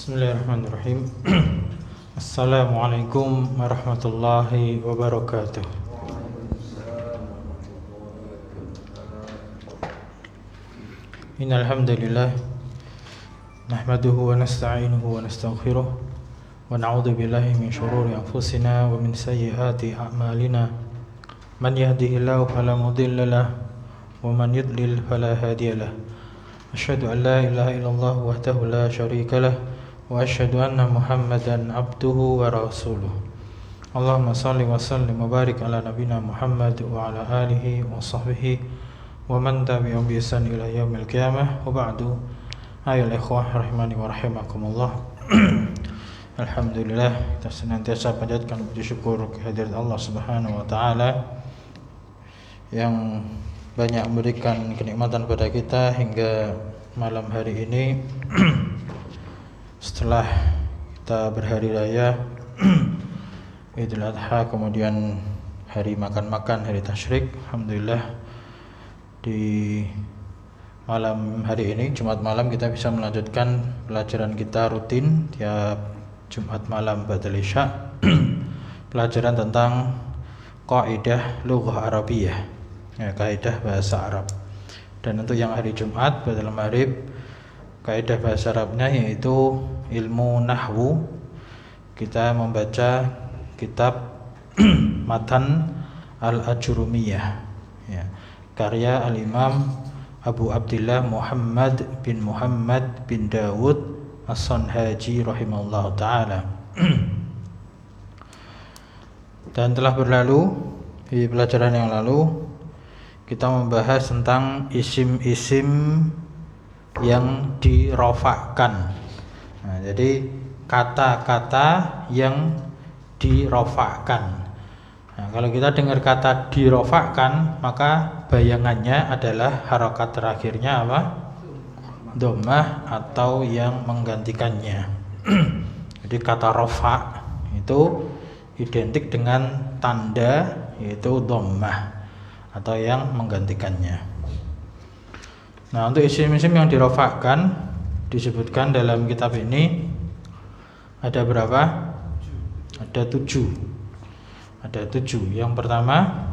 Bismillahirrahmanirrahim. Assalamualaikum warahmatullahi wabarakatuh. Innal hamdalillah nahmaduhu wa nasta'inuhu wa nastaghfiruh wa na'udzu billahi min shururi anfusina wa min sayyiati a'malina. Man yahdihillahu fala mudilla lahu wa man yudlil fala hadiya lahu. Asyhadu an la ilaha illallah wahdahu la syarika lahu wa asyhadu anna Muhammadan abduhu wa rasuluh. Allahumma salli wa sallim wa barik ala nabina Muhammad wa ala alihi wa sahbihi wa man tabi'ahum bi ihsan ila yaumil qiyamah. Wa ba'du. Ayyuhal ikhwah rahimani wa rahimakumullah. Alhamdulillah, kita senantiasa panjatkan puji syukur kehadirat Allah Subhanahu wa taala yang banyak memberikan kenikmatan pada kita hingga malam hari ini. Setelah kita berhari raya Idul Adha, kemudian hari makan-makan, hari tasyrik, alhamdulillah di malam hari ini, Jumat malam, kita bisa melanjutkan pelajaran kita rutin tiap Jumat malam ba'dal Isya. Pelajaran tentang kaidah lughah Arabiyah, ya, kaidah bahasa Arab. Dan untuk yang hari Jumat ba'dal Maghrib, kaidah bahasa Arabnya yaitu ilmu nahwu. Kita membaca kitab Matan Al-Ajurumiyah, ya, karya Al-Imam Abu Abdillah Muhammad bin Dawud As-Sanhaji rahimahullah ta'ala. Dan telah berlalu di pelajaran yang lalu kita membahas tentang isim-isim yang dirofakkan. Nah, jadi kata-kata yang dirofakkan. Nah, kalau kita dengar kata dirofakkan, maka bayangannya adalah harokat terakhirnya apa? Dhammah atau yang menggantikannya. Jadi kata rofa itu identik dengan tanda yaitu dhammah atau yang menggantikannya. Nah, untuk isim-isim yang dirofakkan disebutkan dalam kitab ini ada berapa? Ada 7. Ada 7. Yang pertama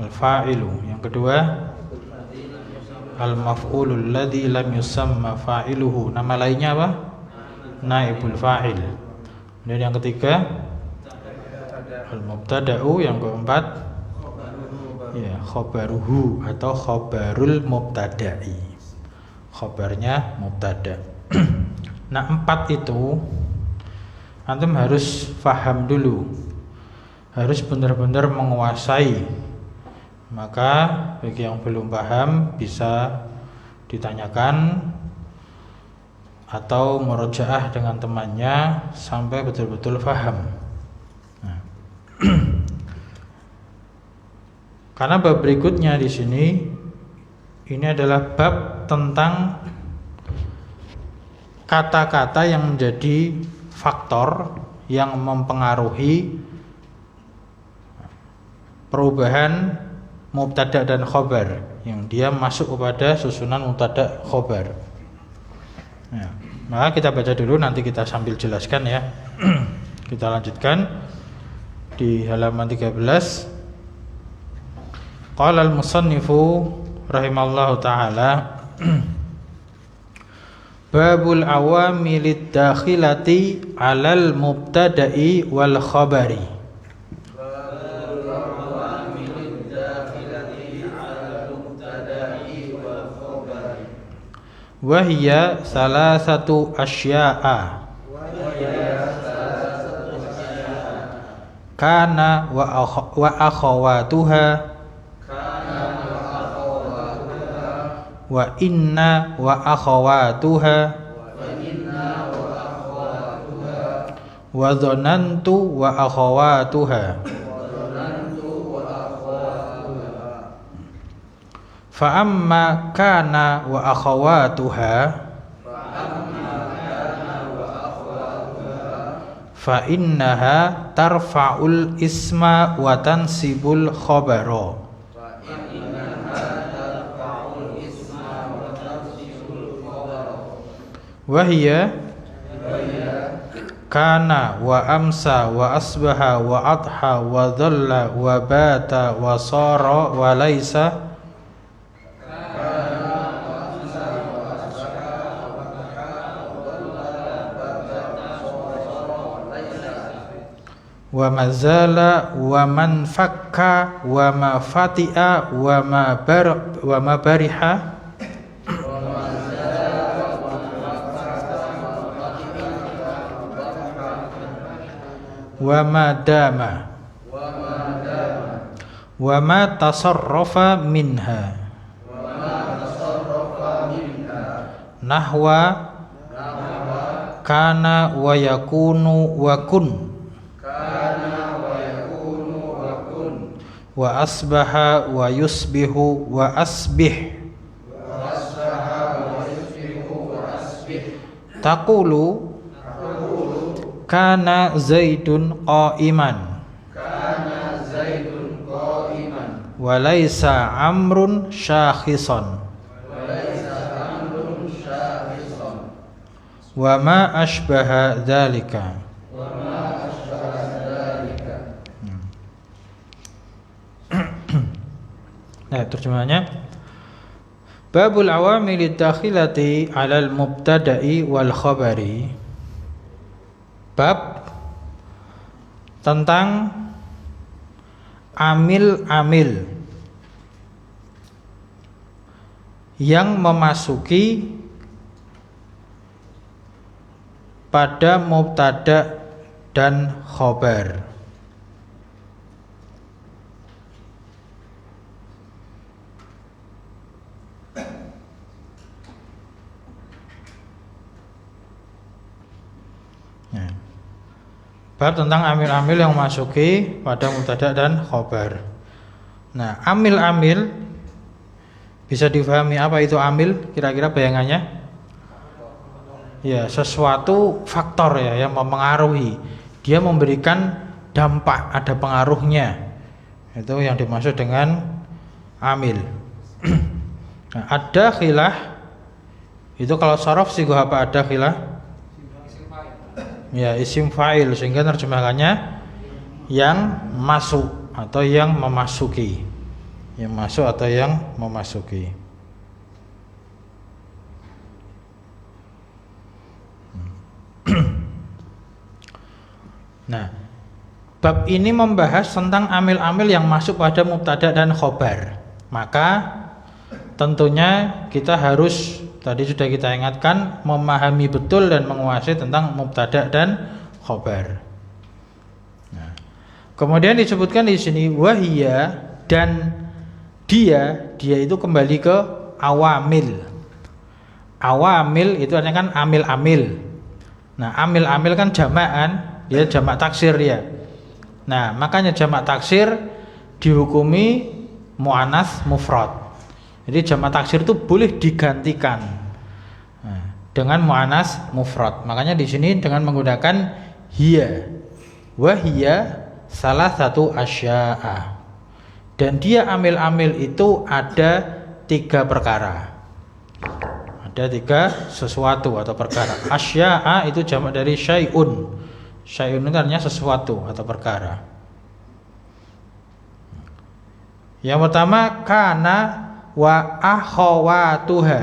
al-fa'ilu, yang kedua al-maf'ulul ladzi lam yusamma fa'iluhu, nama lainnya apa? Naibul fa'il. Dan yang ketiga al-mubtada'u, yang keempat ya khobaruhu atau khobarul mubtada'i, khobarnya mubtada. Nah, 4 itu antum harus faham dulu, harus benar-benar menguasai. Maka bagi yang belum paham bisa ditanyakan atau murojaah dengan temannya sampai betul-betul paham. Nah. Karena bab berikutnya di sini ini adalah bab tentang kata-kata yang menjadi faktor yang mempengaruhi perubahan mubtada dan khobar, yang dia masuk kepada susunan mubtada khobar. Ya, maka kita baca dulu, nanti kita sambil jelaskan ya. Kita lanjutkan di halaman 13. Qala al-musannifu rahimallahu ta'ala babul awamilid dakhilati alal mubtada'i wal khabari. Babul awamilid dakhilati alal mubtada'i wal khabari. Wahya salasatu asya'a. Kana wa akhawatuha wa inna wa akhawatuha wa dhanantu wa akhawatuha. Fa amma kana wa akhawatuha fa innaha tarfa'ul isma wa tansibul khabara. Wahia kana wa amsa wa asbaha wa adha wa dhalla wa bata wa sara wa laisa wa mazala wa man fakka wa ma fati'a wa ma bariha wa ma dama wa ma tasarrafa minha nahwa kana wa yakunu wa kun wa asbaha wa yusbihu wa asbih taqulu kana zaidun qa'iman wa laisa amrun syakhisan wa ma ashbaha dzalika. Nah, terjemahannya babul awamil dakhilati 'alal mubtada'i wal khabari. Bab tentang amil-amil yang memasuki pada mubtada dan khabar. Bab tentang amil-amil yang memasuki pada mubtada dan khabar. Nah, amil-amil bisa difahami apa itu amil? Kira-kira bayangannya? Ya, sesuatu faktor ya yang mempengaruhi. Dia memberikan dampak, ada pengaruhnya. Itu yang dimaksud dengan amil. Nah, ada khilah. Itu kalau sharaf sih gua apa ada khilah? Ya, isim fa'il, sehingga terjemahannya yang masuk atau yang memasuki. Yang masuk atau yang memasuki. Nah, bab ini membahas tentang amil-amil yang masuk pada mubtada dan khobar. Maka tentunya kita harus, tadi sudah kita ingatkan, memahami betul dan menguasai tentang mubtada dan khobar. Nah, kemudian disebutkan di sini wahia, dan dia itu kembali ke awamil. Awamil itu artinya kan amil-amil. Nah, amil-amil kan jamaan, dia jamak taksir ya. Nah, makanya jamak taksir dihukumi muannats mufrad. Jadi jamak taksir itu boleh digantikan dengan muannats mufrad. Makanya di sini dengan menggunakan hiya. Wa hiya salah satu asya'a. Dan dia amil-amil itu ada 3 perkara. Ada 3 sesuatu atau perkara. Asya'a itu jamak dari syai'un. Syai'un itu artinya sesuatu atau perkara. Yang pertama kana wa akhawatuha.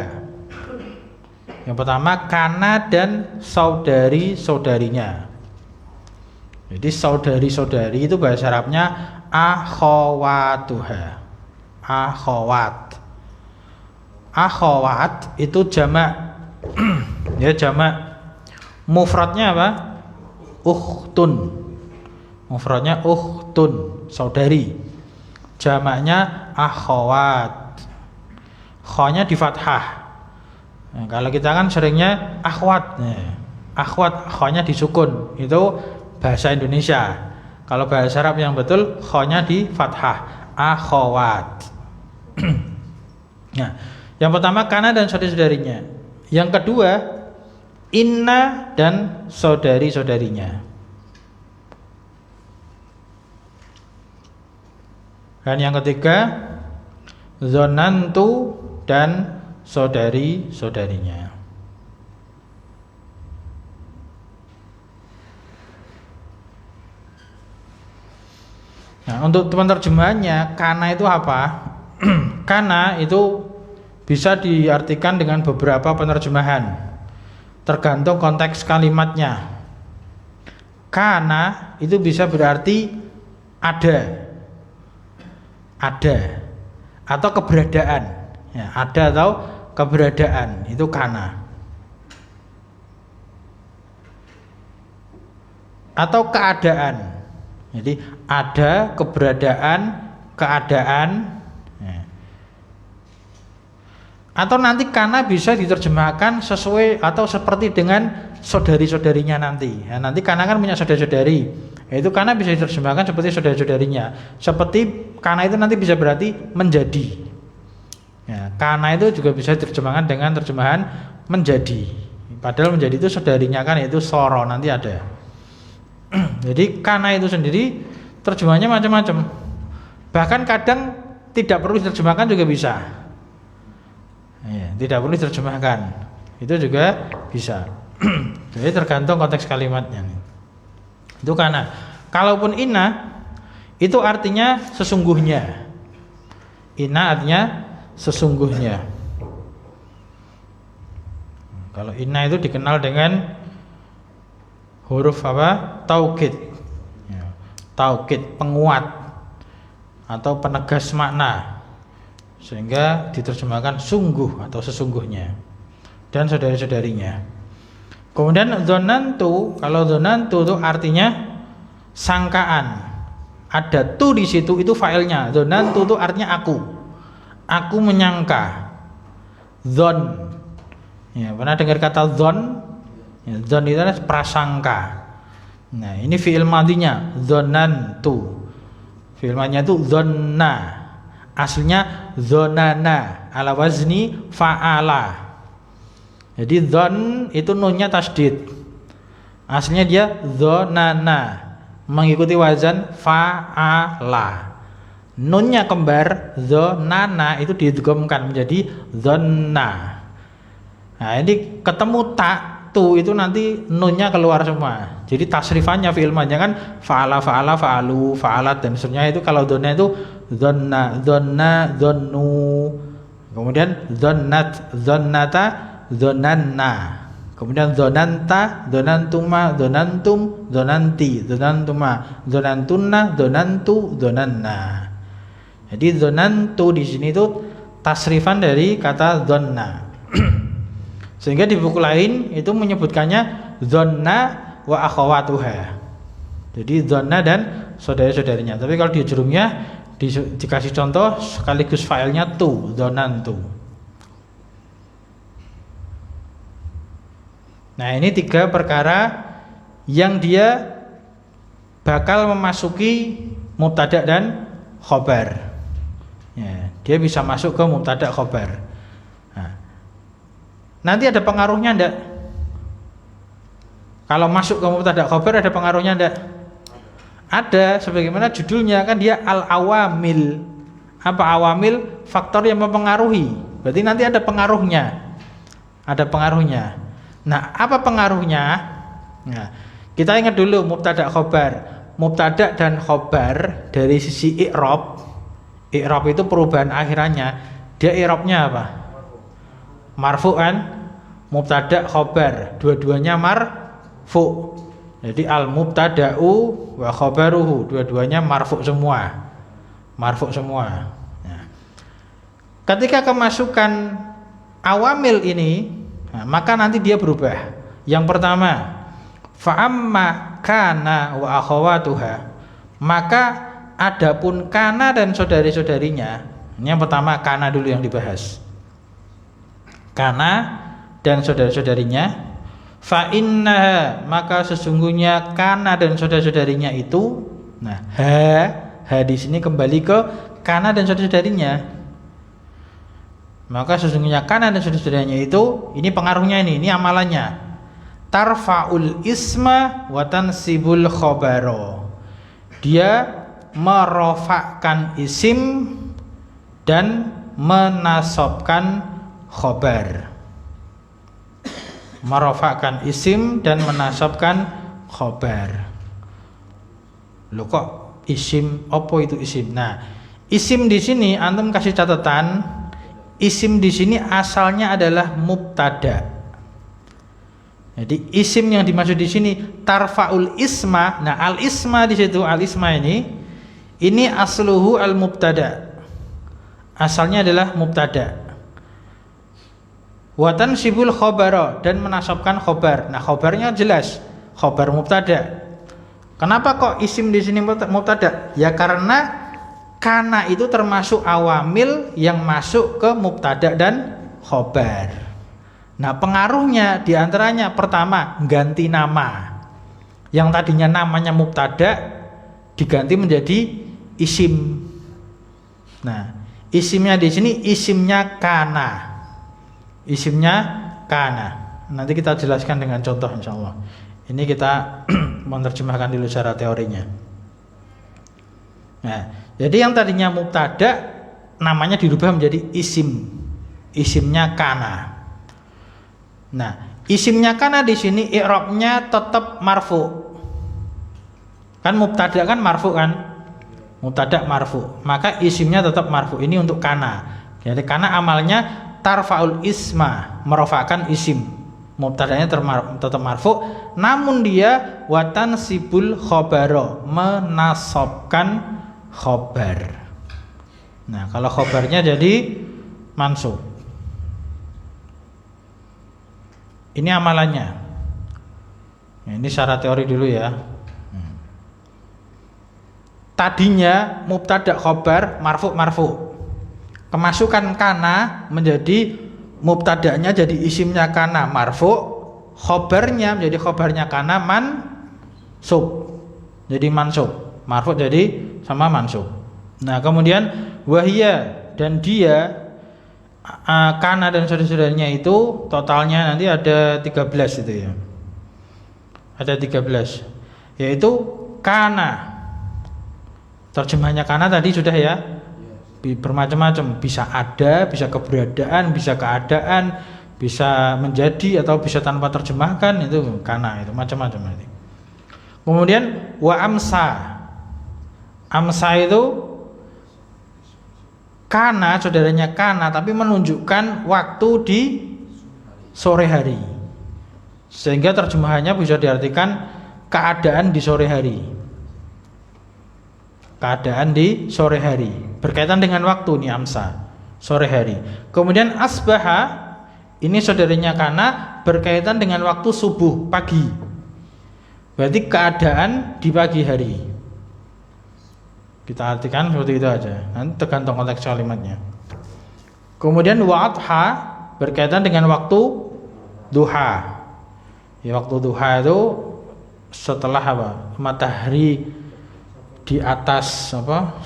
Yang pertama kana dan saudari-saudarinya. Jadi saudari-saudari itu bahasa Arabnya akhawatuha. Akhawat. Akhawat itu jamak ya, jamak. Mufradnya apa? Ukhtun. Mufradnya ukhtun, saudari. Jamaknya akhawat. Kha-nya di fathah. Nah, kalau kita kan seringnya akhwat. Nah, akhwat, kha-nya disukun. Itu bahasa Indonesia. Kalau bahasa Arab yang betul, kha-nya di fathah. Akhawat. Nah, yang pertama kana dan saudari-saudarinya. Yang kedua inna dan saudari-saudarinya. Dan yang ketiga zonantu dan saudari-saudarinya. Nah, untuk penerjemahannya kana itu apa? Kana itu bisa diartikan dengan beberapa penerjemahan, tergantung konteks kalimatnya. Kana itu bisa berarti ada atau keberadaan, ya, ada atau keberadaan itu kana. Atau keadaan, jadi ada, keberadaan, keadaan, ya. Atau nanti kana bisa diterjemahkan sesuai atau seperti dengan saudari-saudarinya nanti. Ya, nanti kana kan punya saudari-saudari, yaitu kana bisa diterjemahkan seperti saudari-saudarinya. Seperti kana itu nanti bisa berarti menjadi. Ya, kana itu juga bisa diterjemahkan dengan terjemahan menjadi. Padahal menjadi itu saudarinya kan, yaitu soro, nanti ada. Jadi kana itu sendiri terjemahnya macam-macam. Bahkan kadang tidak perlu diterjemahkan juga bisa. Ya, tidak perlu diterjemahkan, itu juga bisa. Jadi tergantung konteks kalimatnya. Itu kana. Kalaupun inna itu artinya sesungguhnya. Inna artinya sesungguhnya. Kalau inna itu dikenal dengan huruf apa? Taukid. Ya, taukid, penguat atau penegas makna, sehingga diterjemahkan sungguh atau sesungguhnya dan saudari-saudarinya. Kemudian dzanantu, kalau dzanantu itu artinya sangkaan. Ada tu di situ, itu failnya. Dzanantu itu artinya aku. Aku menyangka. Dzon. Ya, pernah dengar kata dzon? Ya, dzon itu adalah prasangka. Nah, ini fi'il madinya dzanantu. Fi'il madinya itu dzanna. Aslinya dzonana ala wazni fa'ala. Jadi dzon itu nunnya tasdid. Aslinya dia dzonana, mengikuti wazan fa'ala. Nunnya kembar dzonana itu diidghamkan menjadi dzonna. Nah, ini ketemu tak tu itu nanti nunnya keluar semua. Jadi tasrifannya fi'ilnya kan fa'ala, fa'ala, fa'alu, fa'alat dan seterusnya. Itu kalau dzonna itu dzonna, dzonna, dzonnu. Kemudian dzonnat, dzonnata, dzonanna. Kemudian dzonanta, dzonantuma, dzonantum, dzonanti, dzonantuma, dzonantunna, dzonantu, dzonanna. Jadi dzonantu di sini itu tasrifan dari kata dzonna. Sehingga di buku lain itu menyebutkannya dzonna wa akhawatuha. Jadi dzonna dan saudara-saudarinya. Tapi kalau di jurumnya dikasih contoh sekaligus filenya tu, dzonantu. Nah, ini 3 perkara yang dia bakal memasuki mubtada dan khobar. Ya, dia bisa masuk ke mubtada khobar. Nah, nanti ada pengaruhnya enggak? Kalau masuk ke mubtada khobar ada pengaruhnya enggak? Ada, sebagaimana judulnya kan dia al-awamil. Apa awamil? Faktor yang mempengaruhi. Berarti nanti ada pengaruhnya. Ada pengaruhnya. Nah, apa pengaruhnya? Nah, kita ingat dulu mubtada khobar. Mubtada dan khobar dari sisi i'rab. I'rab itu perubahan akhirannya. Dia i'rabnya apa? Marfu kan? Mubtada khobar, dua-duanya marfu. Jadi al-mubtada'u wa khobaruhu, dua-duanya marfu semua. Marfu semua. Nah, ketika kemasukan awamil ini, nah, maka nanti dia berubah. Yang pertama, fa'amma kana wa akhawatuha, maka adapun kana dan saudari-saudarinya. Ini yang pertama, kana dulu yang dibahas. Kana dan saudari-saudarinya, fa innaha, maka sesungguhnya kana dan saudari-saudarinya itu, nah, ha di sini kembali ke kana dan saudari-saudarinya. Maka sesungguhnya kana dan saudara-saudaranya itu, ini pengaruhnya ini amalannya. Tarfa'ul isma wa tansibul khabaro. Dia merofakkan isim dan menasabkan khabar. Merofakkan isim dan menasabkan khabar. Loh, kok Isim, opo itu isim? Nah, isim di sini antum kasih catatan, isim di sini asalnya adalah mubtada. Jadi isim yang dimaksud di sini tarfaul isma. Nah, al isma di situ, al isma ini asluhu al mubtada. Asalnya adalah mubtada. Wa tansibul khabara, dan menasabkan khobar. Nah, khobarnya jelas, khobar mubtada. Kenapa kok isim di sini mubtada? Ya karena kana itu termasuk awamil yang masuk ke mubtada dan khobar. Nah, pengaruhnya diantaranya pertama ganti nama. Yang tadinya namanya mubtada diganti menjadi isim. Nah, isimnya di sini isimnya kana. Isimnya kana. Nanti kita jelaskan dengan contoh insyaallah. Ini kita menerjemahkan dulu secara teorinya. Nah, jadi yang tadinya mubtada namanya dirubah menjadi isim. Isimnya kana. Nah, isimnya kana di sini i'rabnya tetap marfu. Kan mubtada kan marfu kan? Mubtada marfu. Maka isimnya tetap marfu. Ini untuk kana. Jadi kana amalnya tarfaul isma, merofakkan isim. Mubtadanya tetap marfu, namun dia watan sibul khobaro, menasabkan khobar. Nah, kalau khobarnya jadi mansub. Ini amalannya. Nah, ini syarat teori dulu ya. Tadinya mubtada khobar marfu. Kemasukan kana menjadi mubtada'nya jadi isimnya kana marfu, khobarnya menjadi khobarnya kana mansub. Jadi mansub, marfu jadi sama mansub. Nah, kemudian wahia, dan dia kana dan saudara-saudaranya itu totalnya nanti ada 13 itu ya. Ada 13. Yaitu kana. Terjemahnya kana tadi sudah ya. Bermacam-macam, bisa ada, bisa keberadaan, bisa keadaan, bisa menjadi atau bisa tanpa terjemahkan, itu kana, itu macam-macam nanti. Kemudian wa amsa itu kana, saudaranya kana, tapi menunjukkan waktu di sore hari, sehingga terjemahannya bisa diartikan keadaan di sore hari. Keadaan di sore hari, berkaitan dengan waktu nih amsa, sore hari. Kemudian asbaha, ini saudaranya kana, berkaitan dengan waktu subuh, pagi. Berarti keadaan di pagi hari. Kita artikan seperti itu aja. Nanti tergantung konteks kalimatnya. Kemudian wa'adha, berkaitan dengan waktu duha. Ya, waktu duha itu setelah apa? Matahari di atas apa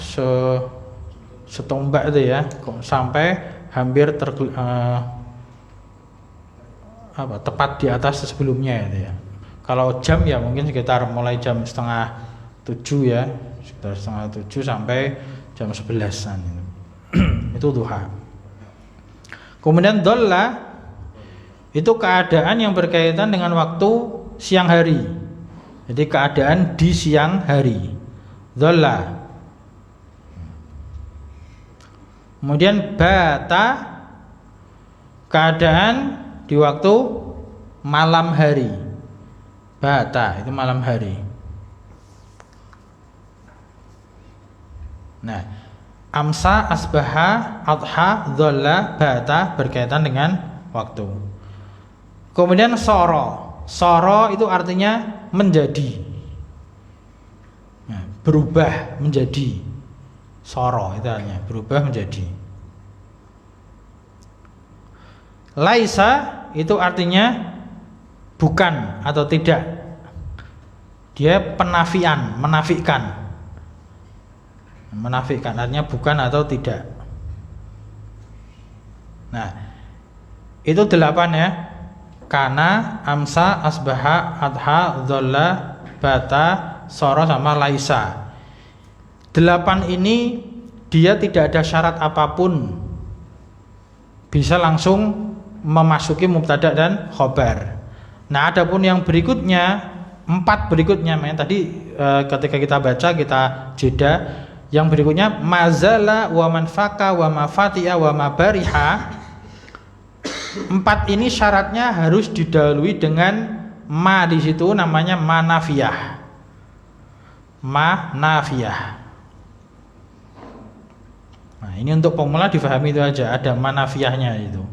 setombak itu ya, sampai hampir tepat di atas sebelumnya itu ya. Kalau jam ya mungkin sekitar mulai jam 6:30 ya, sekitar 6:30 sampai jam 11-an itu. Itu duha. Kemudian dhalla itu keadaan yang berkaitan dengan waktu siang hari. Jadi keadaan di siang hari. Dhalla. Kemudian bata, keadaan di waktu malam hari. Bata itu malam hari. Nah, amsa, asbaha, adha, dhalla, bata berkaitan dengan waktu. Kemudian soro. Soro itu artinya menjadi. Berubah menjadi, soro itu artinya berubah menjadi. Laisa itu artinya bukan atau tidak. Dia penafian, menafikan. Menafikan artinya bukan atau tidak. Nah, itu 8 ya. Kana, amsa, asbaha, adha, dhalla, bata, soro sama laisa. 8 ini dia tidak ada syarat apapun, bisa langsung memasuki mubtada dan khobar. Nah, adapun yang berikutnya 4 berikutnya, tadi ketika kita baca kita jeda. Yang berikutnya mazala wa manfaka wa mafati'a wa mabariha. 4 ini syaratnya harus didahului dengan ma, di situ namanya manafiyah. Manafiyah. Nah, ini untuk pemula difahami itu aja, ada manafiyahnya itu.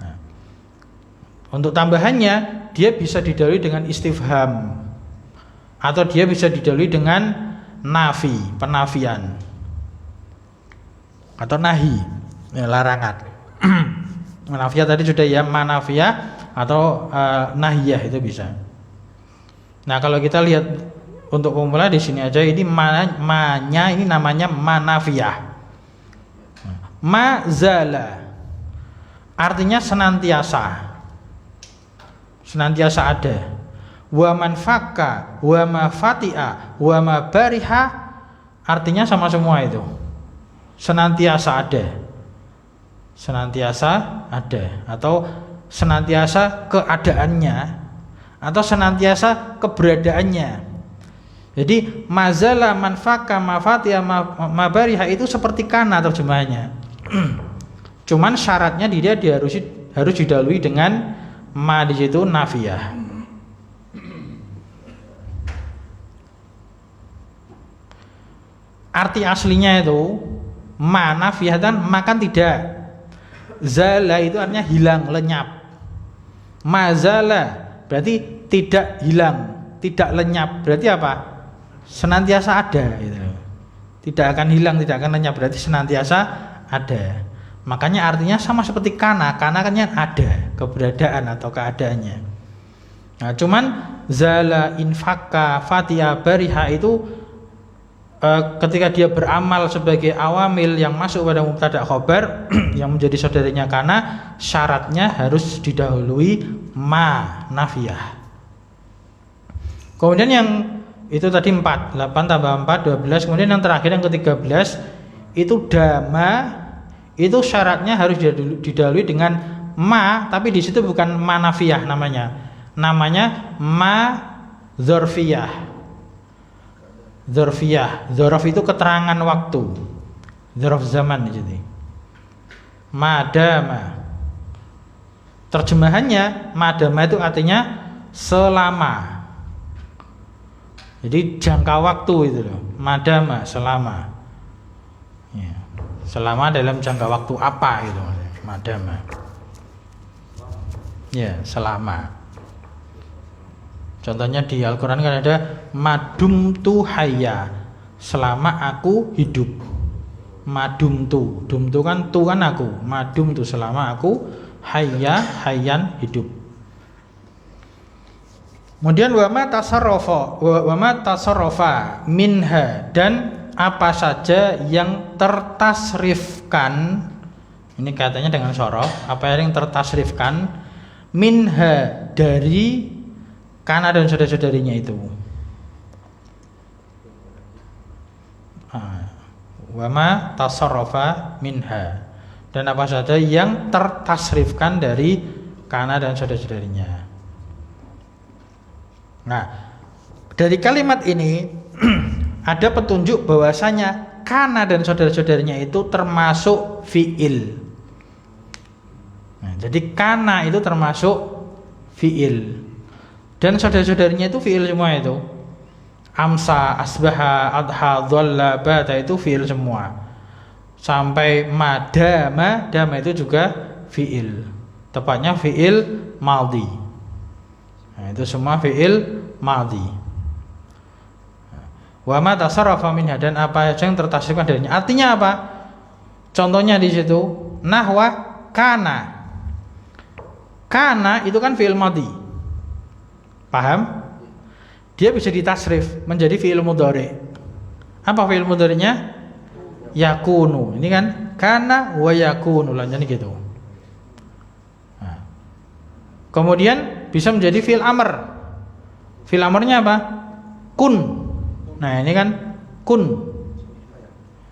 Nah, untuk tambahannya dia bisa didahului dengan istifham atau dia bisa didahului dengan nafi, penafian, atau nahi, larangan. Manafiyah tadi sudah ya, manafiyah atau nahiyah itu bisa. Nah, kalau kita lihat untuk pemula di sini aja, ini ma-nya ini namanya manafiyah. Mazala artinya senantiasa ada. Wa manfaka wa mafati'a wa mabariha artinya sama semua itu, senantiasa ada atau senantiasa keadaannya atau senantiasa keberadaannya. Jadi mazala manfaka mafati'a mabariha itu seperti kana terjemahannya. Cuman syaratnya dia harus didahului dengan ma, di situ nafiyah. Arti aslinya itu manafiyah dan makan tidak. Zala itu artinya hilang, lenyap. Mazala berarti tidak hilang, tidak lenyap. Berarti apa? Senantiasa ada gitu. Tidak akan hilang, tidak akan lenyap, berarti senantiasa ada. Makanya artinya sama seperti kana kan ada keberadaan atau keadaannya. Nah, cuman zala, infaka, fatia, bariha itu ketika dia beramal sebagai awamil yang masuk pada mubtada khobar yang menjadi saudaranya kana, syaratnya harus didahului ma, nafiyah. Kemudian yang itu tadi 4, 8 tambah 4 12. Kemudian yang terakhir yang ke-13 itu dama, itu syaratnya harus didahului dengan ma, tapi di situ bukan ma nafiyah namanya ma dzarfiyah. Dzarf itu keterangan waktu, dzarf zaman jadi. Madama. Terjemahannya madama itu artinya selama. Jadi jangka waktu itu loh. Madama selama. Ya. Selama dalam jangka waktu apa itu madama. Ya, selama. Contohnya di Al-Quran kan ada madumtu hayya, selama aku hidup. Madumtu, dumtu kan tu kan aku, madumtu selama aku, hayya hayyan hidup. Kemudian wama tasarrafa minha, dan apa saja yang tertasrifkan, ini katanya dengan sorof, apa yang tertasrifkan minha dari kana dan saudara-saudarinya itu. Wama tasarrafa minha, dan apa saja yang tertasrifkan dari kana dan saudara-saudarinya. Nah, dari kalimat ini ada petunjuk bahwasanya kana dan saudara-saudarinya itu termasuk fiil. Nah, jadi kana itu termasuk fiil. Dan saudara-saudarinya itu fiil semua itu. Amsa, asbaha, adha, dhalla, bata itu fiil semua. Sampai madama, dama itu juga fiil. Tepatnya fiil maldi. Nah, itu semua fiil maldi. Wa ma tasarrafa minha, dan apa yang tertasrifkan darinya. Artinya apa? Contohnya di situ nahwa kana. Kana itu kan fiil maldi. Paham? Dia bisa ditasrif menjadi fi'il mudhari. Apa fi'il mudhari'nya? Yakunu. Ini kan kana wa yakunu, lanjutnya gitu. Nah. Kemudian bisa menjadi fi'il amr. Fi'il amrnya apa? Kun. Nah, ini kan kun.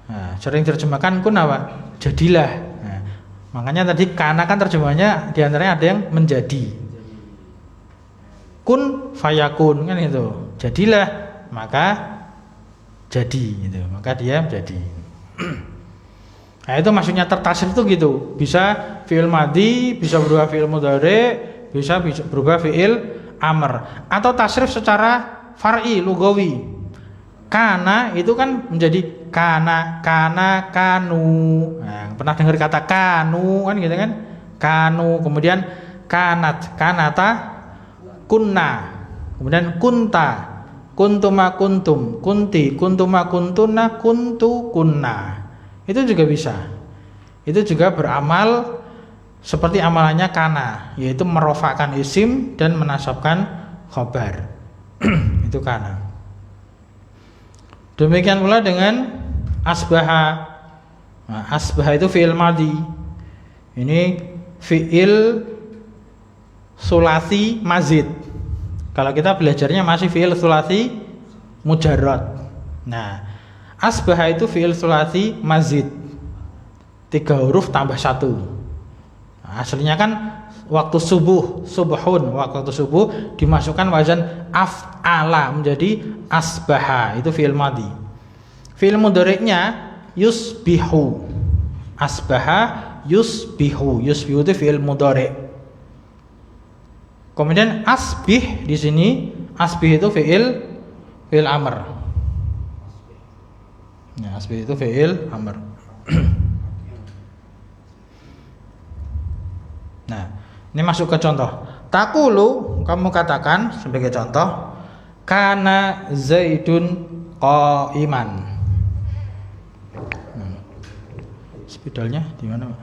Nah, sering terjemahkan kun apa? Jadilah. Nah, makanya tadi kana kan terjemahnya diantaranya ada yang menjadi. Kun fayakun kan itu. jadilah, maka jadi gitu. Maka dia jadi. Nah, itu maksudnya tertasrif itu gitu. Bisa fi'il madhi, bisa berubah fi'il mudhari, bisa berubah fi'il amr, atau tasrif secara far'i lugawi. Kana itu kan menjadi kana, kanu. Nah, pernah dengar kata kanu kan gitu kan? Kanu, kemudian kanata, kunna, kemudian kunta, kuntuma kuntum, kunti, kuntuma kuntuna, kuntu kunna. Itu juga bisa. Itu juga beramal seperti amalannya kana, yaitu merofakkan isim dan menasabkan khobar. Itu kana. Demikian pula dengan asbaha. Nah, asbaha itu fi'il madhi. Ini fi'il sulasi mazid. Kalau kita belajarnya masih fi'il sulasi mujarrad. Nah, asbaha itu fi'il sulasi mazid, 3 huruf tambah 1. Nah, aslinya kan waktu subuh, subhun, waktu subuh dimasukkan wazan af'ala menjadi asbaha, itu fi'il madhi. Fi'il mudhari'nya yusbihu. Asbaha yusbihu. Yusbihu itu fi'il mudhari'. Kemudian asbih di sini, asbih itu fi'il amr. Ya, asbih itu fi'il amr. Nah, ini masuk ke contoh. Takulu, kamu katakan sebagai contoh, kana Zaidun qa'iman. Spidolnya di mana, Pak?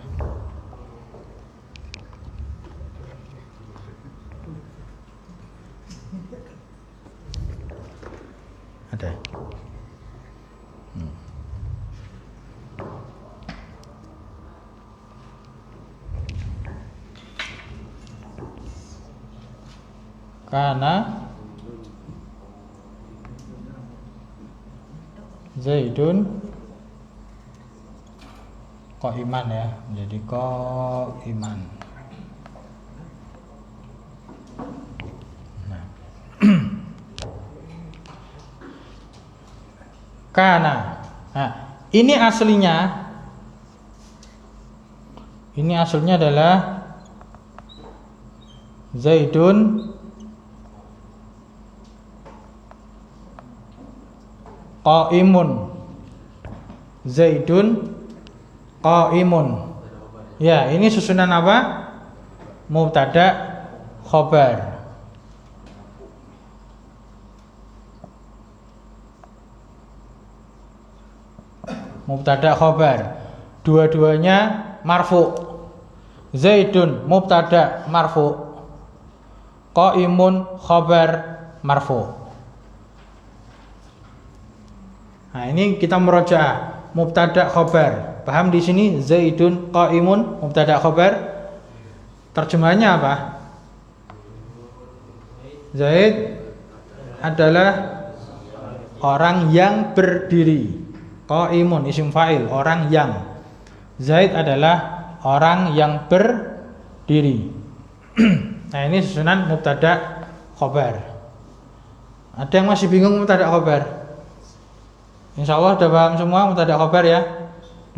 Ada. Kana Zaidun qa'iman, ya, menjadi qa'iman. Nah. Kana. Nah, ini aslinya adalah Zaidun qa'imun. Zaidun qa'imun. Ya, ini susunan apa? Mubtada khobar. Mubtada khobar. Dua-duanya marfu. Zaidun mubtada marfu. Qa'imun khobar marfu. Nah, ini kita meroja mubtada khobar. Paham di sini Zaidun qa'imun mubtada khobar. Terjemahannya apa? Zaid adalah orang yang berdiri. Qa'imun isim fa'il, orang yang. Zaid adalah orang yang berdiri. Nah, ini susunan mubtada khobar. Ada yang masih bingung mubtada khobar? Insyaallah sudah paham semua mubtada khobar, ya.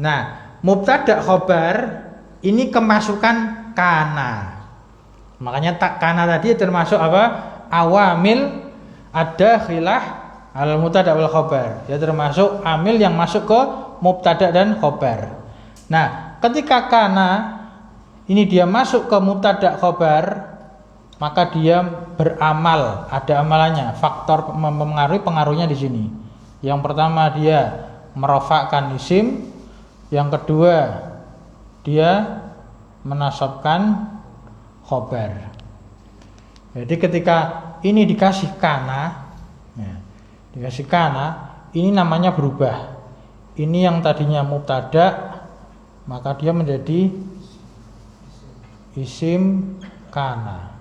Nah, mubtada khobar ini kemasukan kana. Makanya kana tadi termasuk apa? Awamil ad-dakhilah al mubtada wal khobar. Ya, termasuk amil yang masuk ke mubtada dan khobar. Nah, ketika kana ini dia masuk ke mubtada khobar, maka dia beramal, ada amalannya. Faktor mempengaruhi pengaruhnya di sini. Yang pertama dia merofakkan isim, yang kedua dia menasabkan khobar. Jadi ketika ini dikasih kana, ya, ini namanya berubah. Ini yang tadinya mubtada, maka dia menjadi isim kana.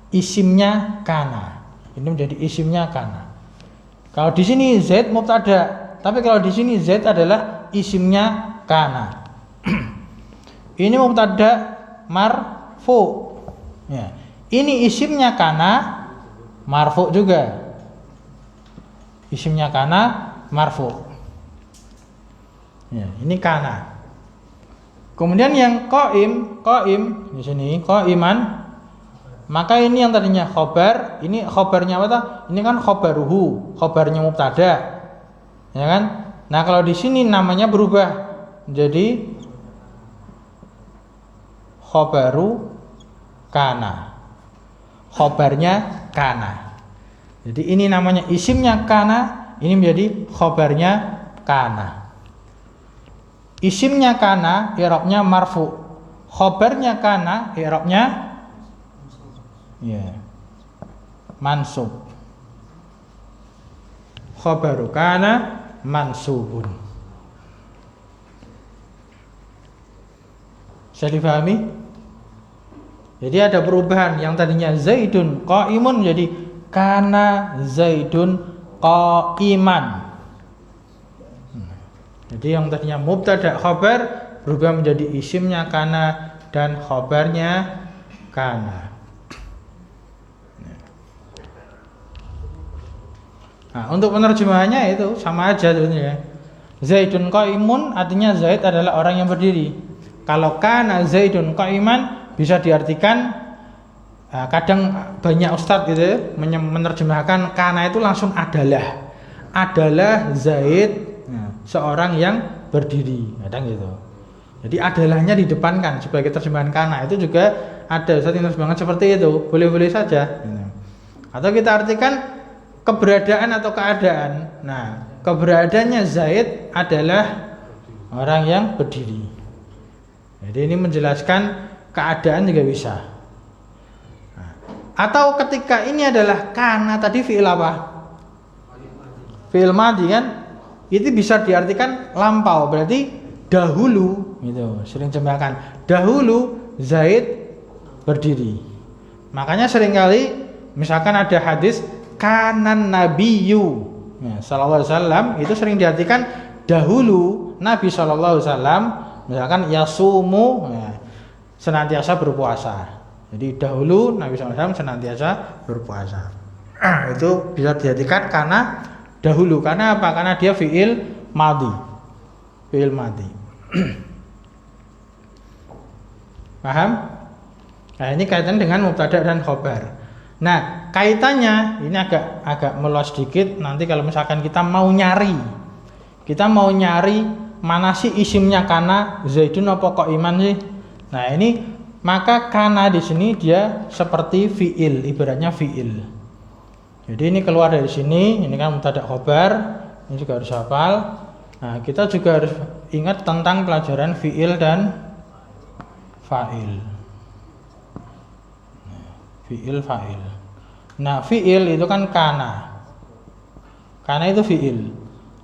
Isimnya kana. Ini menjadi isimnya kana. Kalau di sini Z mubtada, tapi kalau di sini Z adalah isimnya kana. Ini mubtada marfu. Ya. Ini isimnya kana, marfu juga. Isimnya kana marfu. Ya, ini kana. Kemudian yang qaim di sini qaiman, maka ini yang tadinya khobar, ini khobarnya apa toh? Ini kan khobaruhu, khobarnya mubtada. Ya kan? Nah, kalau di sini namanya berubah jadi khobaru kana. Khobarnya kana. Jadi ini namanya isimnya kana, ini menjadi khobarnya kana. Isimnya kana i'rabnya marfu. Khobarnya kana i'rabnya ya mansub. Khobaru kana mansubun. Bisa dipahami? Jadi ada perubahan, yang tadinya Zaidun qaimun menjadi kana Zaidun qaiman. Jadi yang tadinya mubtada khabar berubah menjadi isimnya kana dan khabarnya kana. Nah, untuk penerjemahannya itu sama aja sebenarnya. Zaidun qaimun artinya Zaid adalah orang yang berdiri. Kalau kana Zaidun qaiman bisa diartikan, kadang banyak ustadz gitu menerjemahkan kana itu langsung adalah Zaid seorang yang berdiri, kadang gitu. Jadi adalahnya didepankan sebagai terjemahan kana. Itu juga ada ustadz yang terjemahan seperti itu, boleh-boleh saja. Atau kita artikan keberadaan atau keadaan. Nah, keberadaannya Zaid adalah orang yang berdiri. Jadi ini menjelaskan keadaan juga bisa. Nah, atau ketika ini adalah kana tadi fi'il apa? Fi'il madhi kan? Itu bisa diartikan lampau, berarti dahulu gitu. Sering jemaahkan dahulu Zaid berdiri. Makanya seringkali misalkan ada hadis kanan nabiyyu sallallahu alaihi wasallam, itu sering diartikan dahulu Nabi sallallahu alaihi wasallam, misalkan yasumu senantiasa berpuasa. Jadi dahulu Nabi sallallahu alaihi wasallam senantiasa berpuasa. Itu bisa diartikan karena dahulu. Karena apa? Karena dia fi'il madhi. Fi'il madhi. Paham? Nah, ini kaitan dengan mubtada dan khobar. Nah, kaitannya ini agak meluas sedikit. Nanti kalau misalkan kita mau nyari mana sih isimnya kana Zaidun apa qaiman sih? Nah, ini maka kana di sini dia seperti fiil, ibaratnya fiil. Jadi ini keluar dari sini, ini kan mubtada khobar, ini juga harus hafal. Nah, kita juga harus ingat tentang pelajaran fiil dan fa'il. Fiil fa'il. Nah, fiil itu kan kana. Kana itu fiil.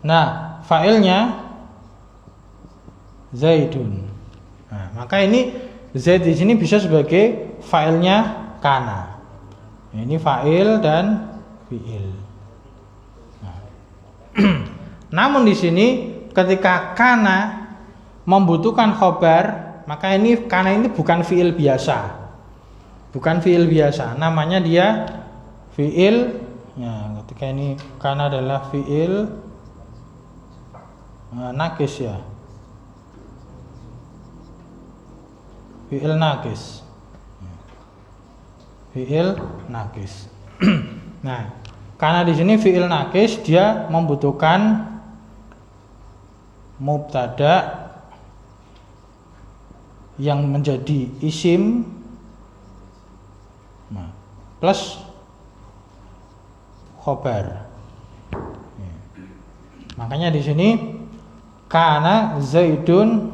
Nah, fa'ilnya Zaidun. Nah, maka ini Zaid di sini bisa sebagai fa'ilnya kana. Ini fa'il dan fiil. Nah. Namun di sini ketika kana membutuhkan khobar, maka ini kana ini bukan fiil biasa. Bukan fiil biasa, namanya dia fiil. Ya, ketika ini kana adalah fiil nakis ya. Fiil nakis. Fiil nakis. Nah, karena di sini fiil nakis dia membutuhkan mubtada yang menjadi isim plus khobar. Makanya di sini kana Zaidun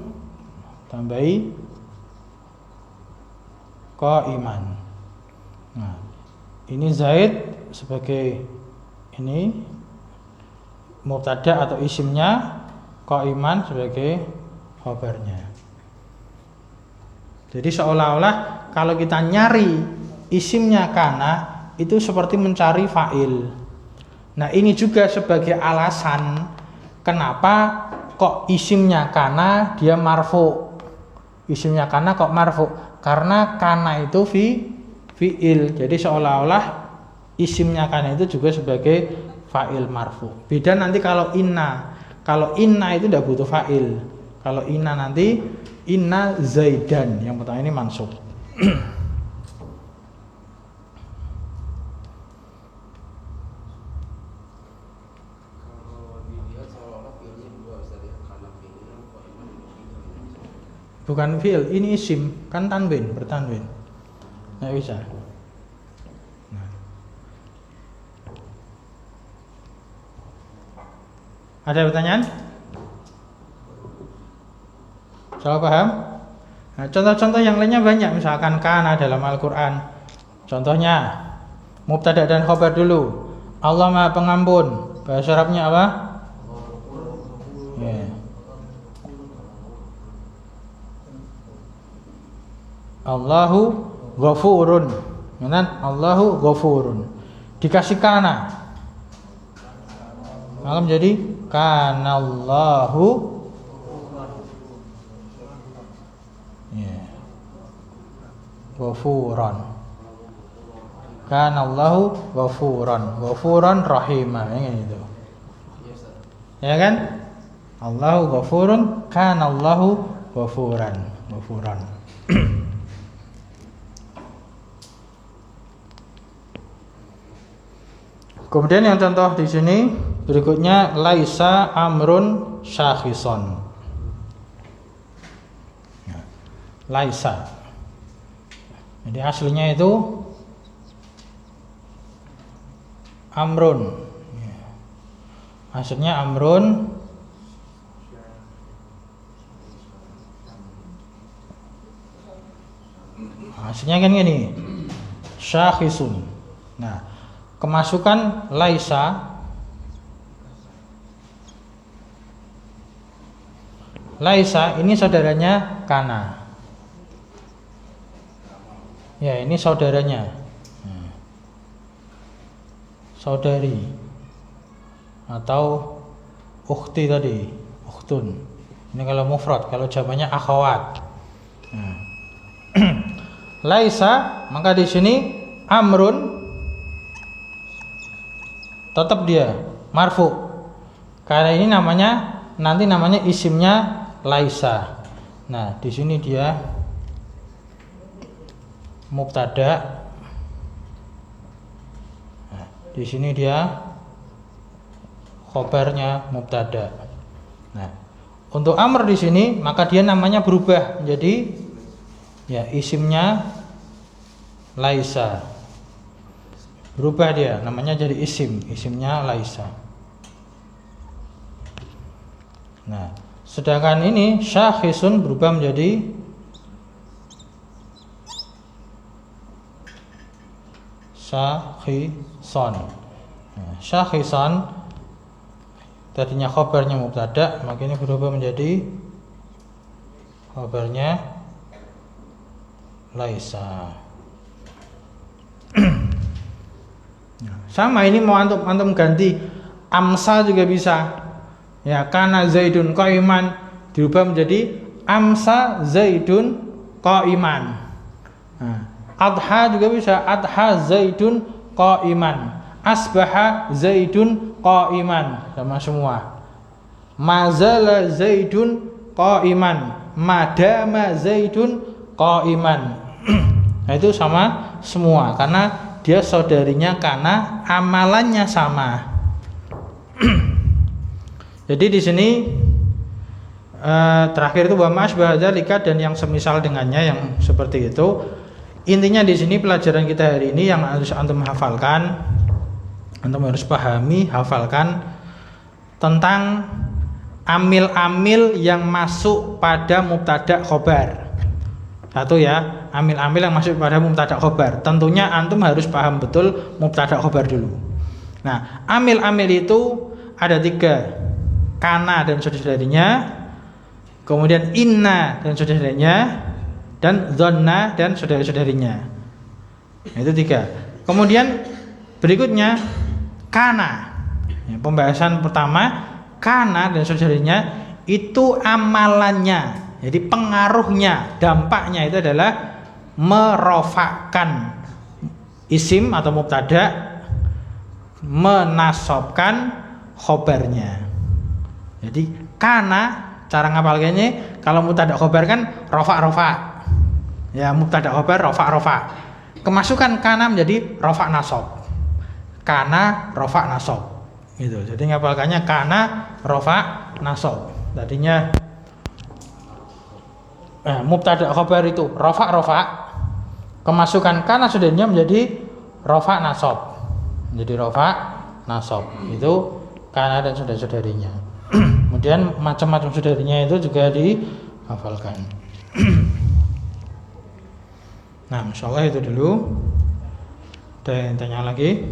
tambahi qaiman. Nah, ini Zaid sebagai ini mubtada atau isimnya, qaiman sebagai khabarnya. Jadi seolah-olah kalau kita nyari isimnya kana itu seperti mencari fa'il. Nah, ini juga sebagai alasan kenapa kok isimnya kana dia marfu. Isimnya kana kok marfu? Karena kana itu fi'il. Jadi seolah-olah isimnya kana itu juga sebagai fa'il marfu. Beda nanti kalau inna. Kalau inna itu tidak butuh fa'il. Kalau inna nanti inna zaidan, yang pertama ini mansub. Bukan fi'il, ini isim, kan tanwin, bertanwin. Nggak bisa. Nah. Ada pertanyaan? Salah paham? Nah, contoh-contoh yang lainnya banyak, misalkan kana dalam Al-Quran. Contohnya mubtada dan khobar dulu. Allah Maha Pengampun. Bahasa Arabnya apa? Yeah. Allahu ghafurun. Allahu ghafurun. Dikasih kana. Maka menjadi kanallahu ghafuran. Kanallahu ghafuran. Ghafuran rahimah, itu. Ya kan? Allahu ghafurun, kanallahu ghafuran. Ghafuran. Kemudian yang contoh di sini berikutnya laisa amrun syakhisun. Laisa. Jadi aslinya itu amrun. Aslinya amrun. Aslinya kan gini. Syakhisun. Nah, kemasukan laisa. Laisa ini saudaranya kana. Ya, ini saudaranya. Saudari. Atau ukhti tadi, ukhtun. Ini kalau mufrad, kalau jamannya akhawat. Laisa, maka di sini amrun tetap dia marfu. Karena ini nanti namanya isimnya laisa. Nah, di sini dia mubtada. Nah, di sini dia khobarnya mubtada. Nah, untuk amr di sini maka dia namanya berubah menjadi ya isimnya laisa. Berubah dia namanya jadi isimnya laisa. Nah, sedangkan ini syakhisun berubah menjadi syakhisan. Nah, syakhisan tadinya khabarnya mubtada, maka ini berubah menjadi khabarnya laisa. Sama ini mau antum ganti amsa juga bisa. Ya, kana zaidun qaiman dirubah menjadi amsa zaidun qaiman. Nah, adha juga bisa, adha zaidun qaiman. Asbaha zaidun qaiman, sama semua. Mazala zaidun qaiman, madama zaidun qaiman. Nah, itu sama semua karena dia saudarinya karena amalannya sama. Jadi di sini terakhir itu wa ma'asbaha dzalika dan yang semisal dengannya yang seperti itu. Intinya di sini pelajaran kita hari ini yang harus antum hafalkan, antum harus pahami, hafalkan tentang amil-amil yang masuk pada mubtada khobar. Satu ya, amil-amil yang masuk pada mubtada khobar. Tentunya antum harus paham betul mubtada khobar dulu. Nah, amil-amil itu ada 3. Kana dan saudara-saudarinya, kemudian inna dan saudara-saudarinya, dan dzanna dan saudara-saudarinya. Nah, itu 3. Kemudian berikutnya kana. Ya, pembahasan pertama, kana dan saudara-saudarinya itu amalannya. Jadi pengaruhnya, dampaknya itu adalah merofakkan isim atau mubtada menasobkan khobarnya. Jadi kana cara ngapalkannya kalau mubtada khobar kan rofa. Ya mubtada khobar rofa. Kemasukan kana menjadi rofa nasob. Kana rofa nasob. Gitu. Jadi ngapalkannya kana rofa nasob. Tadinya mubtada khobar itu rofa. Kemasukan kana sudahnya menjadi rofa nasob. Jadi rofa nasob. Itu kana dan saudara-saudarinya. Kemudian macam-macam saudarinya itu juga dihafalkan. Nah, insyaallah itu dulu. Ada yang tanya lagi?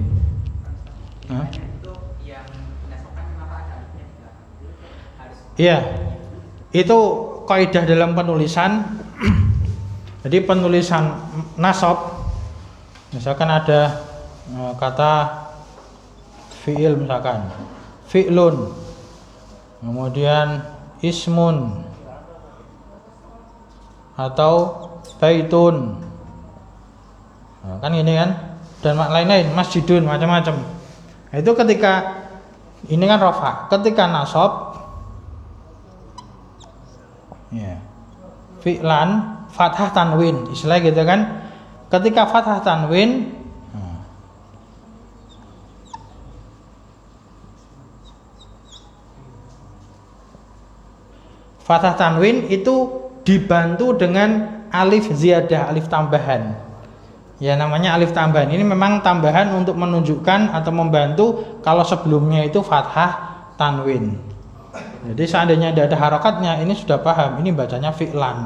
Iya, itu kaidah dalam penulisan. Jadi penulisan nasab, misalkan ada kata fi'il, misalkan fi'lun, kemudian ismun atau baitun, kan ini kan, dan lain-lain, masjidun, macam-macam. Itu ketika ini kan rofa, ketika nasab ya fi'lan fathah tanwin, istilah gitu kan. Ketika fathah tanwin itu dibantu dengan alif ziyadah, alif tambahan. Ya namanya alif tambahan. Ini memang tambahan untuk menunjukkan atau membantu kalau sebelumnya itu fathah tanwin. Jadi seandainya tidak ada harokatnya, ini sudah paham. Ini bacanya fi'lan,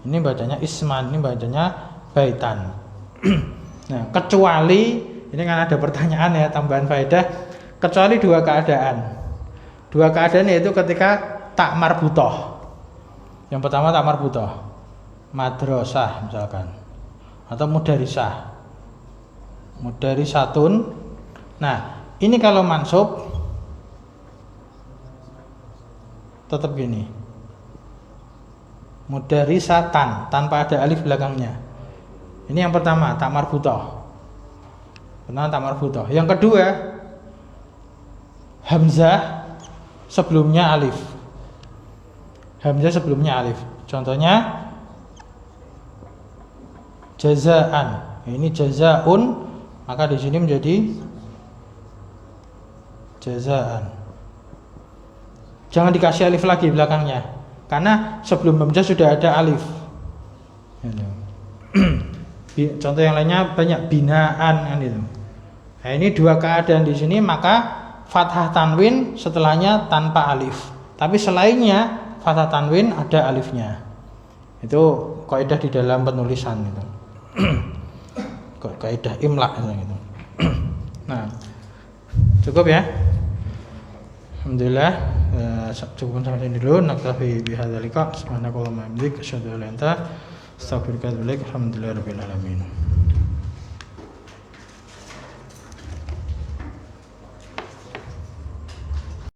ini bacanya isman, ini bacanya baitan. Nah, kecuali ini kan ada pertanyaan ya, tambahan faedah. Kecuali dua keadaan yaitu ketika tak marbutoh. Yang pertama tak marbutoh, madrasah misalkan, atau mudarisatun. Nah, ini kalau mansub tetap gini, mudarisatan tanpa ada alif belakangnya. Ini yang pertama tak marbutoh. Yang kedua hamzah sebelumnya alif. Contohnya jazaan. Ini jazaun, maka di sini menjadi jazaan. Jangan dikasih alif lagi belakangnya, karena sebelum hamzah sudah ada alif. Contoh yang lainnya banyak, binaan kan itu. Nah, ini dua keadaan di sini, maka fathah tanwin setelahnya tanpa alif. Tapi selainnya fathah tanwin ada alifnya. Itu kaidah di dalam penulisan itu. Kaidah imla gitu. Nah, cukup ya. Alhamdulillah, cukup sampai sini dulu. Naktafi bihadzal liqa. Subhanakallahumma wa bihamdika asyhadu an la ilaha illa anta astaghfiruka wa atubu ilaik. Alhamdulillahirabbil alamin.